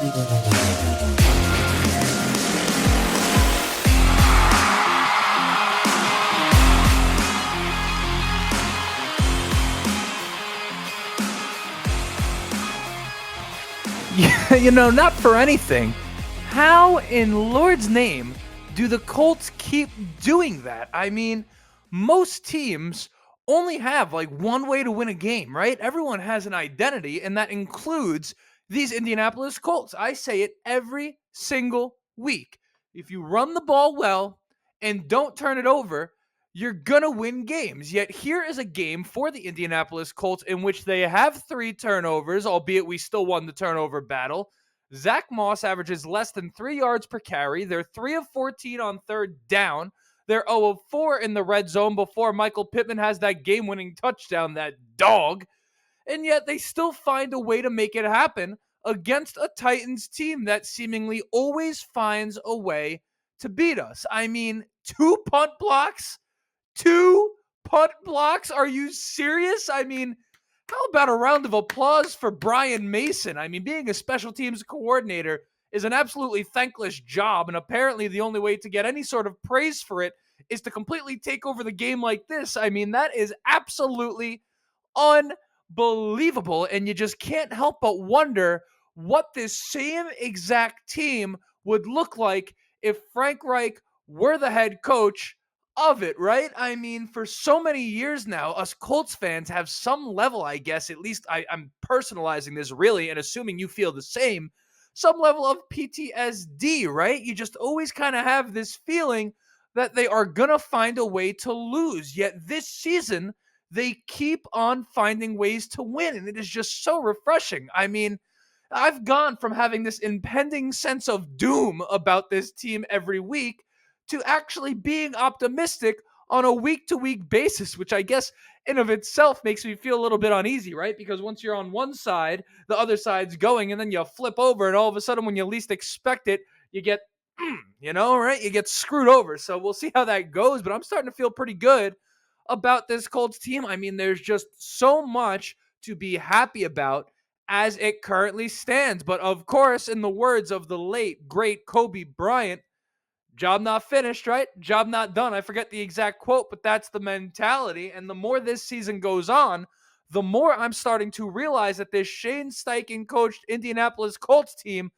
Not for anything. How in Lord's name do the Colts keep doing that? I mean, most teams only have like one way to win a game, right? Everyone has an identity, and that includes these Indianapolis Colts. I say it every single week. If you run the ball well and don't turn it over, you're going to win games. Yet here is a game for the Indianapolis Colts in which they have 3 turnovers, albeit we still won the turnover battle. Zach Moss averages less than 3 yards per carry. They're 3 of 14 on third down. They're 0 of 4 in the red zone before Michael Pittman has that game-winning touchdown, that dog. And yet they still find a way to make it happen against a Titans team that seemingly always finds a way to beat us. I mean, 2 punt blocks? 2 punt blocks? Are you serious? I mean, how about a round of applause for Brian Mason? I mean, being a special teams coordinator is an absolutely thankless job, and apparently the only way to get any sort of praise for it is to completely take over the game like this. I mean, that is absolutely unbelievable, and you just can't help but wonder what this same exact team would look like if Frank Reich were the head coach of it, right? I mean, for so many years now, us Colts fans have some level, I guess, at least I'm personalizing this really and assuming you feel the same, some level of PTSD, right? You just always kind of have this feeling that they are going to find a way to lose. Yet this season, they keep on finding ways to win, and it is just so refreshing. I mean, I've gone from having this impending sense of doom about this team every week to actually being optimistic on a week-to-week basis, which I guess in of itself makes me feel a little bit uneasy, right? Because once you're on one side, the other side's going, and then you flip over, and all of a sudden when you least expect it, you get, right? You get screwed over. So we'll see how that goes, but I'm starting to feel pretty good about this Colts team. I mean, there's just so much to be happy about as it currently stands. But of course, in the words of the late, great Kobe Bryant, job not finished, right? Job not done. I forget the exact quote, but that's the mentality. And the more this season goes on, the more I'm starting to realize that this Shane Steichen coached Indianapolis Colts team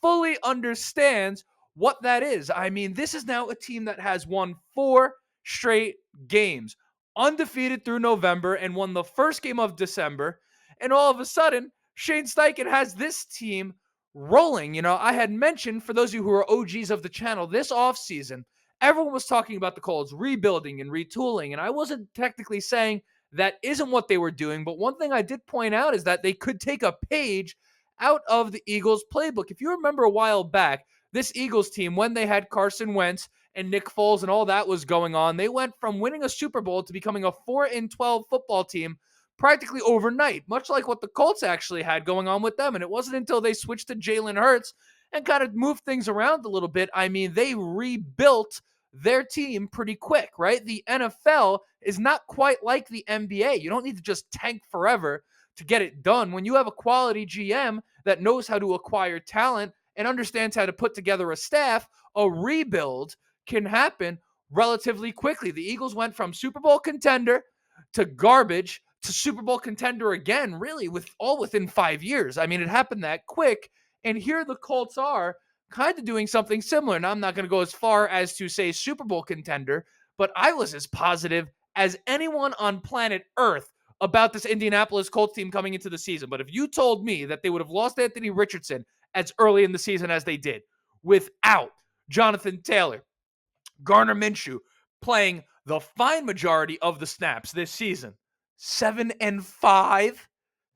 fully understands what that is. I mean, this is now a team that has won 4 straight games, undefeated through November, and won the first game of December. And all of a sudden, Shane Steichen has this team rolling. I had mentioned, for those of you who are OGs of the channel, this offseason, everyone was talking about the Colts rebuilding and retooling, and I wasn't technically saying that isn't what they were doing, but one thing I did point out is that they could take a page out of the Eagles playbook. If you remember a while back, this Eagles team, when they had Carson Wentz and Nick Foles and all that was going on, they went from winning a Super Bowl to becoming a 4-12 football team practically overnight, much like what the Colts actually had going on with them. And it wasn't until they switched to Jalen Hurts and kind of moved things around a little bit. I mean, they rebuilt their team pretty quick, right? The NFL is not quite like the NBA. You don't need to just tank forever to get it done. When you have a quality GM that knows how to acquire talent and understands how to put together a staff, a rebuild can happen relatively quickly. The Eagles went from Super Bowl contender to garbage to Super Bowl contender again, really within 5 years. I mean, it happened that quick. And here the Colts are kind of doing something similar. Now, I'm not going to go as far as to say Super Bowl contender, but I was as positive as anyone on planet Earth about this Indianapolis Colts team coming into the season. But if you told me that they would have lost Anthony Richardson as early in the season as they did, without Jonathan Taylor, Gardner Minshew playing the fine majority of the snaps this season, 7-5,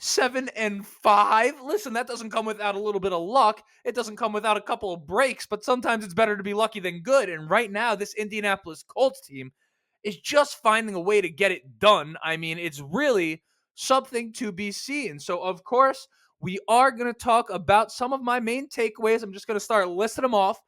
7-5. Listen, that doesn't come without a little bit of luck. It doesn't come without a couple of breaks, but sometimes it's better to be lucky than good. And right now, this Indianapolis Colts team is just finding a way to get it done. I mean, it's really something to be seen. So, of course, we are going to talk about some of my main takeaways. I'm just going to start listing them off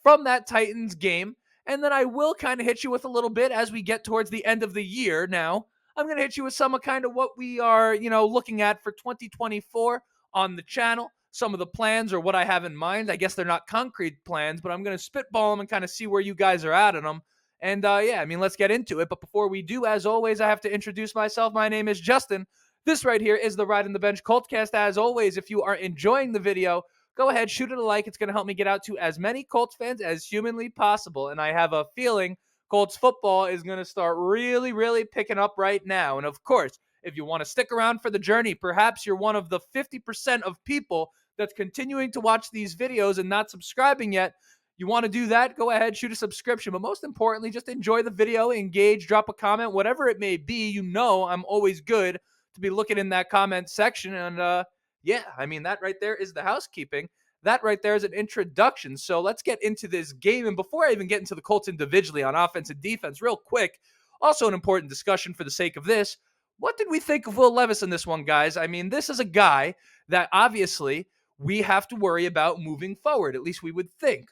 from that Titans game. And then I will kind of hit you with a little bit as we get towards the end of the year now. I'm going to hit you with some of kind of what we are, looking at for 2024 on the channel, some of the plans or what I have in mind. I guess they're not concrete plans, but I'm going to spitball them and kind of see where you guys are at on them. And yeah, I mean, let's get into it. But before we do, as always, I have to introduce myself. My name is Justin. This right here is the Ride in the Bench Coltcast. As always, if you are enjoying the video, go ahead, shoot it a like. It's going to help me get out to as many Colts fans as humanly possible. And I have a feeling Colts football is going to start really, really picking up right now. And of course, if you want to stick around for the journey, perhaps you're one of the 50% of people that's continuing to watch these videos and not subscribing yet. You want to do that? Go ahead, shoot a subscription. But most importantly, just enjoy the video, engage, drop a comment, whatever it may be. You know I'm always good to be looking in that comment section. And yeah, I mean, that right there is the housekeeping. That right there is an introduction. So let's get into this game. And before I even get into the Colts individually on offense and defense, real quick, also an important discussion for the sake of this. What did we think of Will Levis in this one, guys? I mean, this is a guy that obviously we have to worry about moving forward. At least we would think.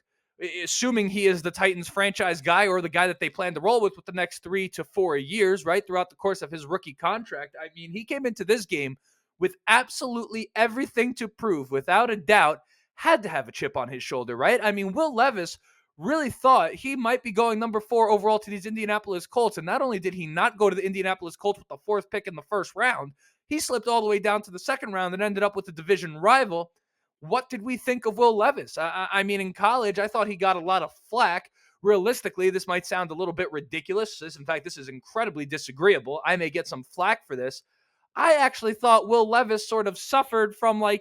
Assuming he is the Titans franchise guy or the guy that they plan to roll with the next 3 to 4 years, right, throughout the course of his rookie contract. I mean, he came into this game with absolutely everything to prove, without a doubt, had to have a chip on his shoulder, right? I mean, Will Levis really thought he might be going number 4 overall to these Indianapolis Colts, and not only did he not go to the Indianapolis Colts with the 4th pick in the first round, he slipped all the way down to the second round and ended up with the division rival. What did we think of Will Levis? I mean, in college, I thought he got a lot of flack. Realistically, this might sound a little bit ridiculous. In fact, this is incredibly disagreeable. I may get some flack for this. I actually thought Will Levis sort of suffered from I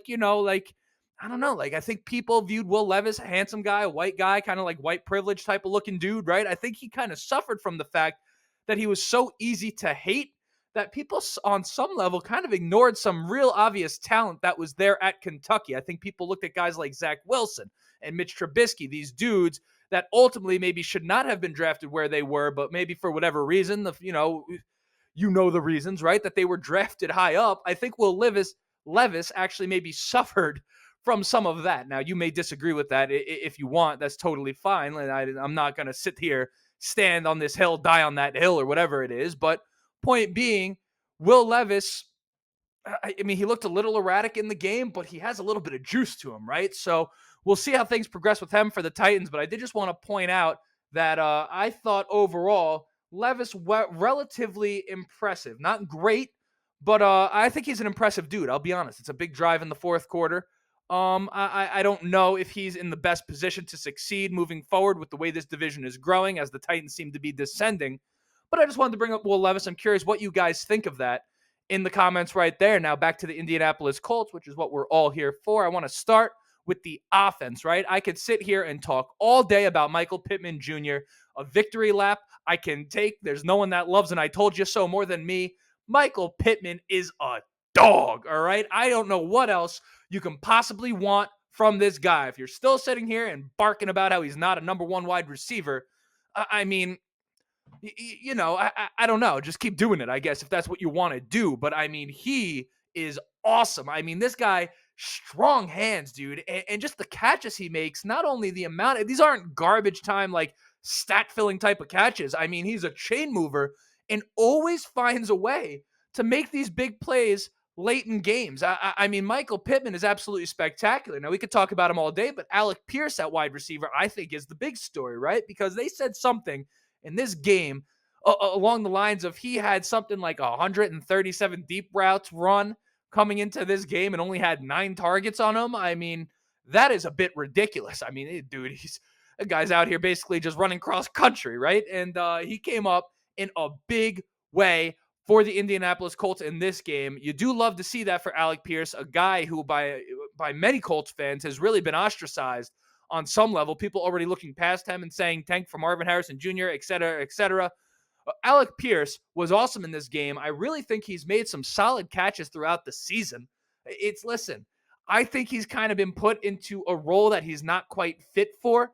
don't know, I think people viewed Will Levis, a handsome guy, a white guy, kind of like white privilege type of looking dude, right? I think he kind of suffered from the fact that he was so easy to hate that people on some level kind of ignored some real obvious talent that was there at Kentucky. I think people looked at guys like Zach Wilson and Mitch Trubisky, these dudes that ultimately maybe should not have been drafted where they were, but maybe for whatever reason, you know the reasons, right, that they were drafted high up. I think Will Levis actually maybe suffered from some of that. Now, you may disagree with that if you want. That's totally fine. I'm not going to sit here, stand on this hill, die on that hill, or whatever it is. But point being, Will Levis, I mean, he looked a little erratic in the game, but he has a little bit of juice to him, right? So we'll see how things progress with him for the Titans. But I did just want to point out that I thought overall Levis relatively impressive. Not great, but I think he's an impressive dude. I'll be honest. It's a big drive in the fourth quarter. I don't know if he's in the best position to succeed moving forward with the way this division is growing, as the Titans seem to be descending. But I just wanted to bring up Will Levis. I'm curious what you guys think of that in the comments right there. Now back to the Indianapolis Colts, which is what we're all here for. I want to start with the offense, right? I could sit here and talk all day about Michael Pittman Jr., a victory lap I can take. There's no one that loves an I told you so more than me. Michael Pittman is a dog, all right? I don't know what else you can possibly want from this guy. If you're still sitting here and barking about how he's not a number 1 wide receiver, I mean, I don't know. Just keep doing it, I guess, if that's what you want to do. But I mean, he is awesome. I mean, this guy, strong hands, dude. And just the catches he makes, not only the amount, these aren't garbage time, like stat filling type of catches. I mean, he's a chain mover and always finds a way to make these big plays late in games. I mean, Michael Pittman is absolutely spectacular. Now, we could talk about him all day, but Alec Pierce at wide receiver, I think, is the big story, right? Because they said something in this game along the lines of he had something like 137 deep routes run coming into this game and only had 9 targets on him. I mean, that is a bit ridiculous. I mean, dude, a guy's out here basically just running cross country, right? And he came up in a big way for the Indianapolis Colts in this game. You do love to see that for Alec Pierce, a guy who by many Colts fans has really been ostracized on some level. People already looking past him and saying tank for Marvin Harrison Jr., et cetera, et cetera. Alec Pierce was awesome in this game. I really think he's made some solid catches throughout the season. Listen, I think he's kind of been put into a role that he's not quite fit for,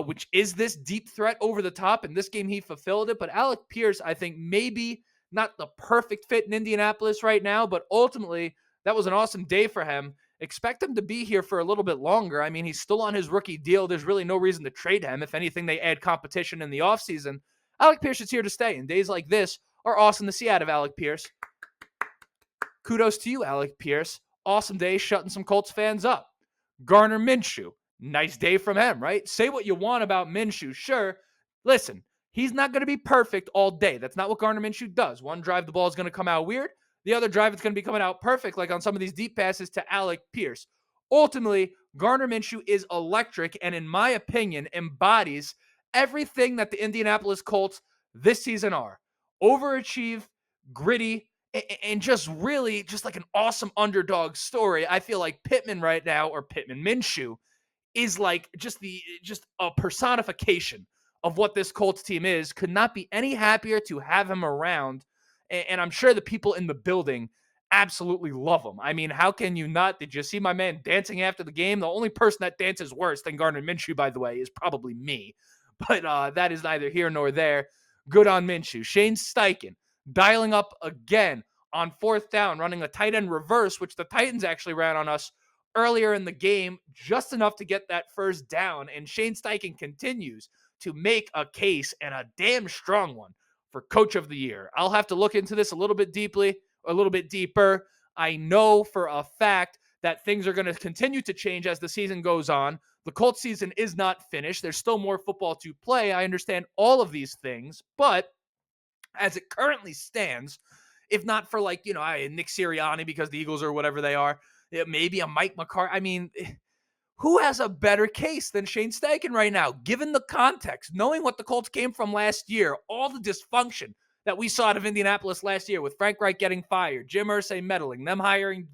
which is this deep threat over the top. In this game, he fulfilled it. But Alec Pierce, I think, maybe not the perfect fit in Indianapolis right now, but ultimately, that was an awesome day for him. Expect him to be here for a little bit longer. I mean, he's still on his rookie deal. There's really no reason to trade him. If anything, they add competition in the offseason. Alec Pierce is here to stay, and days like this are awesome to see out of Alec Pierce. Kudos to you, Alec Pierce. Awesome day shutting some Colts fans up. Gardner Minshew, nice day from him, right? Say what you want about Minshew. Sure. Listen, he's not going to be perfect all day. That's not what Gardner Minshew does. One drive, the ball is going to come out weird. The other drive, it's going to be coming out perfect, like on some of these deep passes to Alec Pierce. Ultimately, Gardner Minshew is electric and, in my opinion, embodies everything that the Indianapolis Colts this season are. Overachieve, gritty, and just really just like an awesome underdog story. I feel like Pittman right now, or Pittman Minshew, is like just a personification of what this Colts team is. Could not be any happier to have him around. And I'm sure the people in the building absolutely love him. I mean, how can you not? Did you see my man dancing after the game? The only person that dances worse than Gardner Minshew, by the way, is probably me. But that is neither here nor there. Good on Minshew. Shane Steichen dialing up again on fourth down, running a tight end reverse, which the Titans actually ran on us earlier in the game, just enough to get that first down. And Shane Steichen continues to make a case, and a damn strong one, for Coach of the Year. I'll have to look into this a little bit deeper. I know for a fact that things are going to continue to change as the season goes on. The Colts season is not finished. There's still more football to play. I understand all of these things, but as it currently stands, if not for like, Nick Sirianni because the Eagles are whatever they are, maybe a Mike McCarthy. I mean, who has a better case than Shane Steichen right now, given the context, knowing what the Colts came from last year, all the dysfunction that we saw out of Indianapolis last year with Frank Reich getting fired, Jim Irsay meddling, them hiring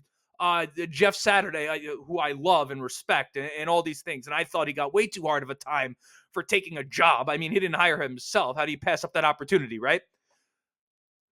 Jeff Saturday, who I love and respect, and all these things. And I thought he got way too hard of a time for taking a job. I mean, he didn't hire himself. How do you pass up that opportunity, right?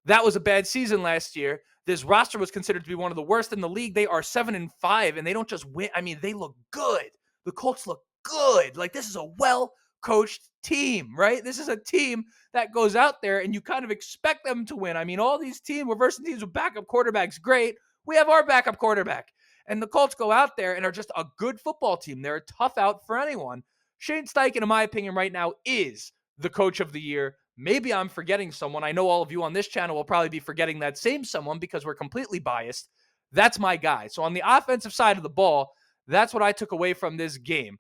That was a bad season last year. This roster was considered to be one of the worst in the league. They are 7-5, and they don't just win. I mean, they look good. The Colts look good. Like, this is a well-coached team, right? This is a team that goes out there, and you kind of expect them to win. I mean, all these reversing teams with backup quarterbacks, great. We have our backup quarterback. And the Colts go out there and are just a good football team. They're a tough out for anyone. Shane Steichen, in my opinion, right now is the Coach of the Year. Maybe I'm forgetting someone. I know all of you on this channel will probably be forgetting that same someone because we're completely biased. That's my guy. So on the offensive side of the ball, that's what I took away from this game.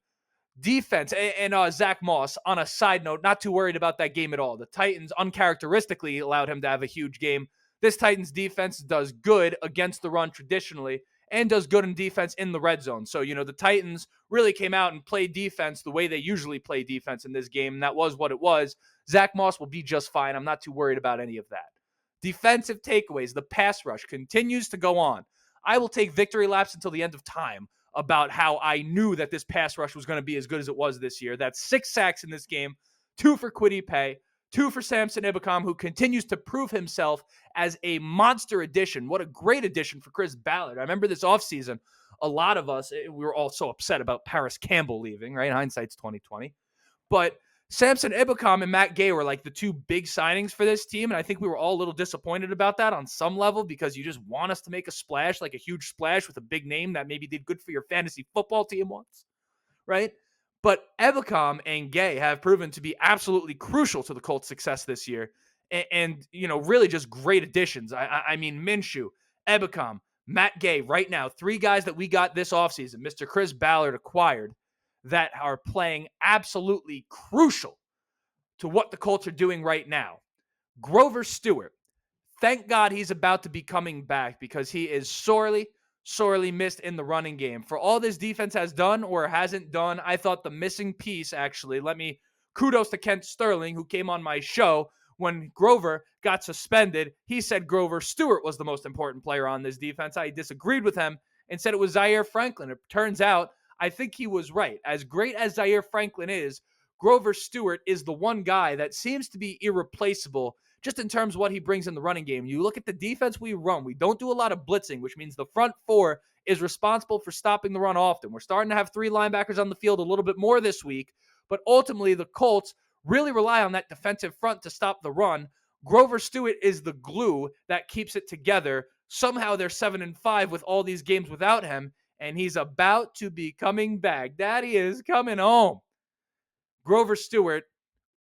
Defense and Zach Moss, on a side note, not too worried about that game at all. The Titans uncharacteristically allowed him to have a huge game. This Titans defense does good against the run traditionally and does good in defense in the red zone. So, the Titans really came out and played defense the way they usually play defense in this game, and that was what it was. Zach Moss will be just fine. I'm not too worried about any of that. Defensive takeaways, the pass rush continues to go on. I will take victory laps until the end of time about how I knew that this pass rush was going to be as good as it was this year. That's 6 sacks in this game, 2 for Kwity Paye, 2 for Samson Ebulkam, who continues to prove himself as a monster addition. What a great addition for Chris Ballard. I remember this offseason, a lot of us, we were all so upset about Paris Campbell leaving, right? Hindsight's 2020. But Samson Ebulkam and Matt Gay were like the 2 big signings for this team, and I think we were all a little disappointed about that on some level because you just want us to make a splash, like a huge splash with a big name that maybe did good for your fantasy football team once, right? But Ebulkam and Gay have proven to be absolutely crucial to the Colts' success this year, and really just great additions. I mean, Minshew, Ebulkam, Matt Gay, right now, 3 guys that we got this offseason, Mr. Chris Ballard acquired, that are playing absolutely crucial to what the Colts are doing right now. Grover Stewart, thank God he's about to be coming back because he is sorely missed in the running game. For all this defense has done or hasn't done, I thought the missing piece, actually, kudos to Kent Sterling, who came on my show when Grover got suspended. He said Grover Stewart was the most important player on this defense. I disagreed with him and said it was Zaire Franklin. It turns out I think he was right. As great as Zaire Franklin is, Grover Stewart is the one guy that seems to be irreplaceable just in terms of what he brings in the running game. You look at the defense we run. We don't do a lot of blitzing, which means the front 4 is responsible for stopping the run often. We're starting to have 3 linebackers on the field a little bit more this week, but ultimately the Colts really rely on that defensive front to stop the run. Grover Stewart is the glue that keeps it together. Somehow they're 7-5 with all these games without him, and he's about to be coming back. Daddy is coming home. Grover Stewart,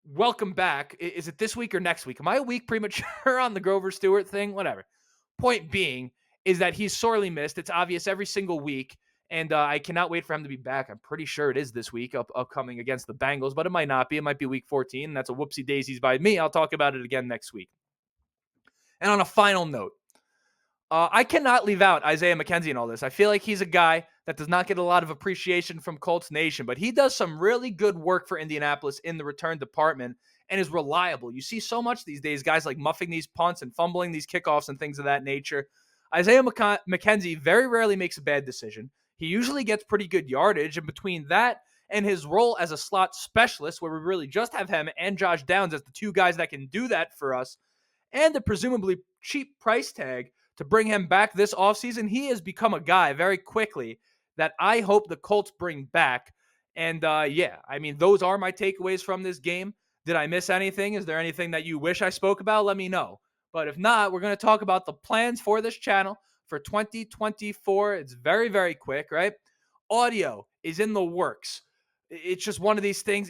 welcome back. Is it this week or next week? Am I a week premature on the Grover Stewart thing? Whatever. Point being is that he's sorely missed. It's obvious every single week. And I cannot wait for him to be back. I'm pretty sure it is this week, upcoming against the Bengals, but it might not be. It might be week 14. That's a whoopsie daisies by me. I'll talk about it again next week. And on a final note, I cannot leave out Isaiah McKenzie in all this. I feel like he's a guy that does not get a lot of appreciation from Colts Nation, but he does some really good work for Indianapolis in the return department and is reliable. You see so much these days, guys like muffing these punts and fumbling these kickoffs and things of that nature. Isaiah McKenzie very rarely makes a bad decision. He usually gets pretty good yardage, and between that and his role as a slot specialist, where we really just have him and Josh Downs as the two guys that can do that for us, and the presumably cheap price tag to bring him back this offseason, he has become a guy very quickly that I hope the Colts bring back. And yeah, I mean, those are my takeaways from this game. Did I miss anything? Is there anything that you wish I spoke about? Let me know. But if not, we're going to talk about the plans for this channel for 2024. It's very, very quick, right? Audio is in the works. It's just one of these things.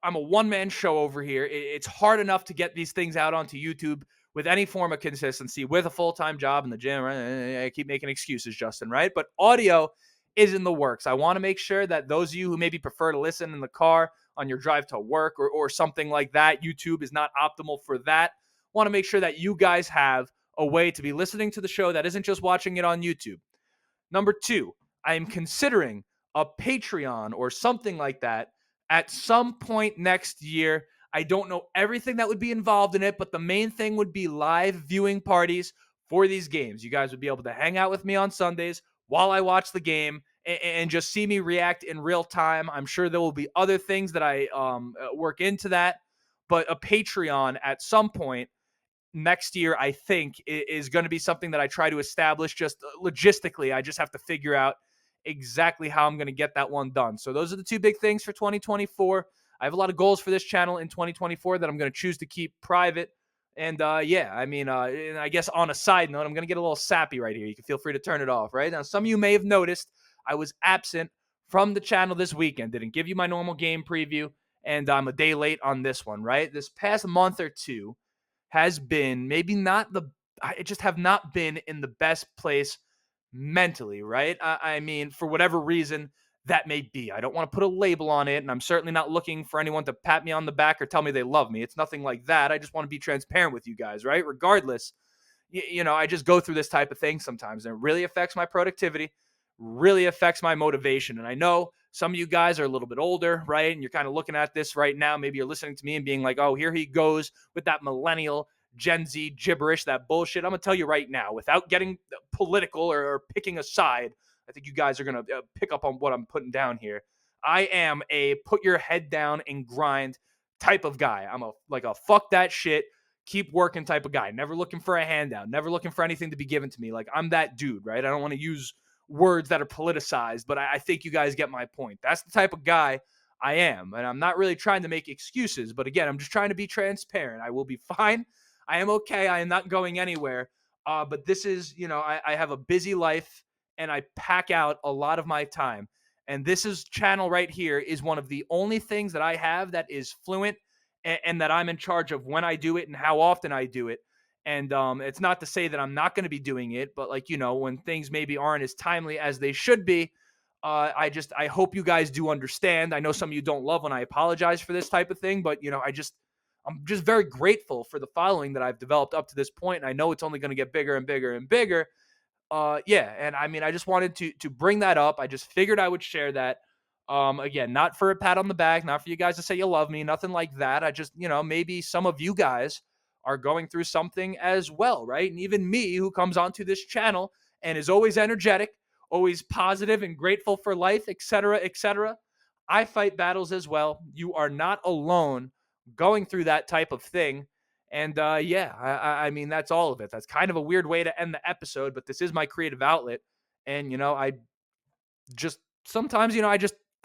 I'm a one-man show over here. It's hard enough to get these things out onto YouTube with any form of consistency, with a full-time job in the gym. Right? I keep making excuses, Justin, right? But audio is in the works. I want to make sure that those of you who maybe prefer to listen in the car on your drive to work or something like that, YouTube is not optimal for that. I want to make sure that you guys have a way to be listening to the show that isn't just watching it on YouTube. Number 2, I am considering a Patreon or something like that at some point next year. I don't know everything that would be involved in it, but the main thing would be live viewing parties for these games. You guys would be able to hang out with me on Sundays while I watch the game and just see me react in real time. I'm sure there will be other things that I work into that, but a Patreon at some point next year, I think, is going to be something that I try to establish just logistically. I just have to figure out exactly how I'm going to get that one done. So those are the two big things for 2024. I have a lot of goals for this channel in 2024 that I'm going to choose to keep private. And yeah, I mean, and I guess on a side note, I'm going to get a little sappy right here. You can feel free to turn it off, right? Now, some of you may have noticed I was absent from the channel this weekend. Didn't give you my normal game preview, and I'm a day late on this one, right? This past month or two has been maybe not I just have not been in the best place mentally, right? I mean, for whatever reason that may be. I don't want to put a label on it, and I'm certainly not looking for anyone to pat me on the back or tell me they love me. It's nothing like that. I just want to be transparent with you guys, right? Regardless, you know, I just go through this type of thing sometimes, and it really affects my productivity, really affects my motivation. And I know some of you guys are a little bit older, right? And you're kind of looking at this right now. Maybe you're listening to me and being like, oh, here he goes with that millennial Gen Z gibberish, that bullshit. I'm going to tell you right now, without getting political or picking a side, I think you guys are going to pick up on what I'm putting down here. I am a put your head down and grind type of guy. I'm a fuck that shit, keep working type of guy. Never looking for a handout, never looking for anything to be given to me. Like, I'm that dude, right? I don't want to use words that are politicized, but I think you guys get my point. That's the type of guy I am. And I'm not really trying to make excuses, but again, I'm just trying to be transparent. I will be fine. I am okay. I am not going anywhere. But this is, you know, I have a busy life and I pack out a lot of my time. And this is channel right here is one of the only things that I have that is fluent and that I'm in charge of when I do it and how often I do it. And it's not to say that I'm not going to be doing it, but like, you know, when things maybe aren't as timely as they should be, I hope you guys do understand. I know some of you don't love when I apologize for this type of thing, but you know, I'm just very grateful for the following that I've developed up to this point. And I know it's only going to get bigger and bigger and bigger. Yeah. And I mean, I just wanted to bring that up. I just figured I would share that. Again, not for a pat on the back, not for you guys to say you love me, nothing like that. I just, you know, maybe some of you guys are going through something as well, right? And even me, who comes onto this channel and is always energetic, always positive and grateful for life, etc., etc. I fight battles as well. You are not alone going through that type of thing. And yeah, I mean, that's all of it. That's kind of a weird way to end the episode, but this is my creative outlet. And, you know, I just sometimes, you know,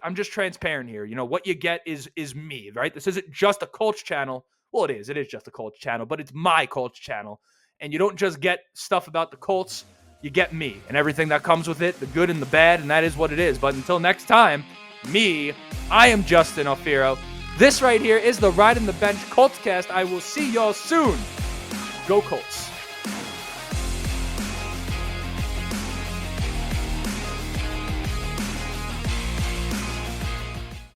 I'm just transparent here. You know, what you get is me, right? This isn't just a Colts channel. Well, it is just a Colts channel, but it's my Colts channel. And you don't just get stuff about the Colts, you get me and everything that comes with it, the good and the bad, and that is what it is. But until next time, I am Justin Alfiero. This right here is the Ride in the Bench Colts cast. I will see y'all soon. Go Colts.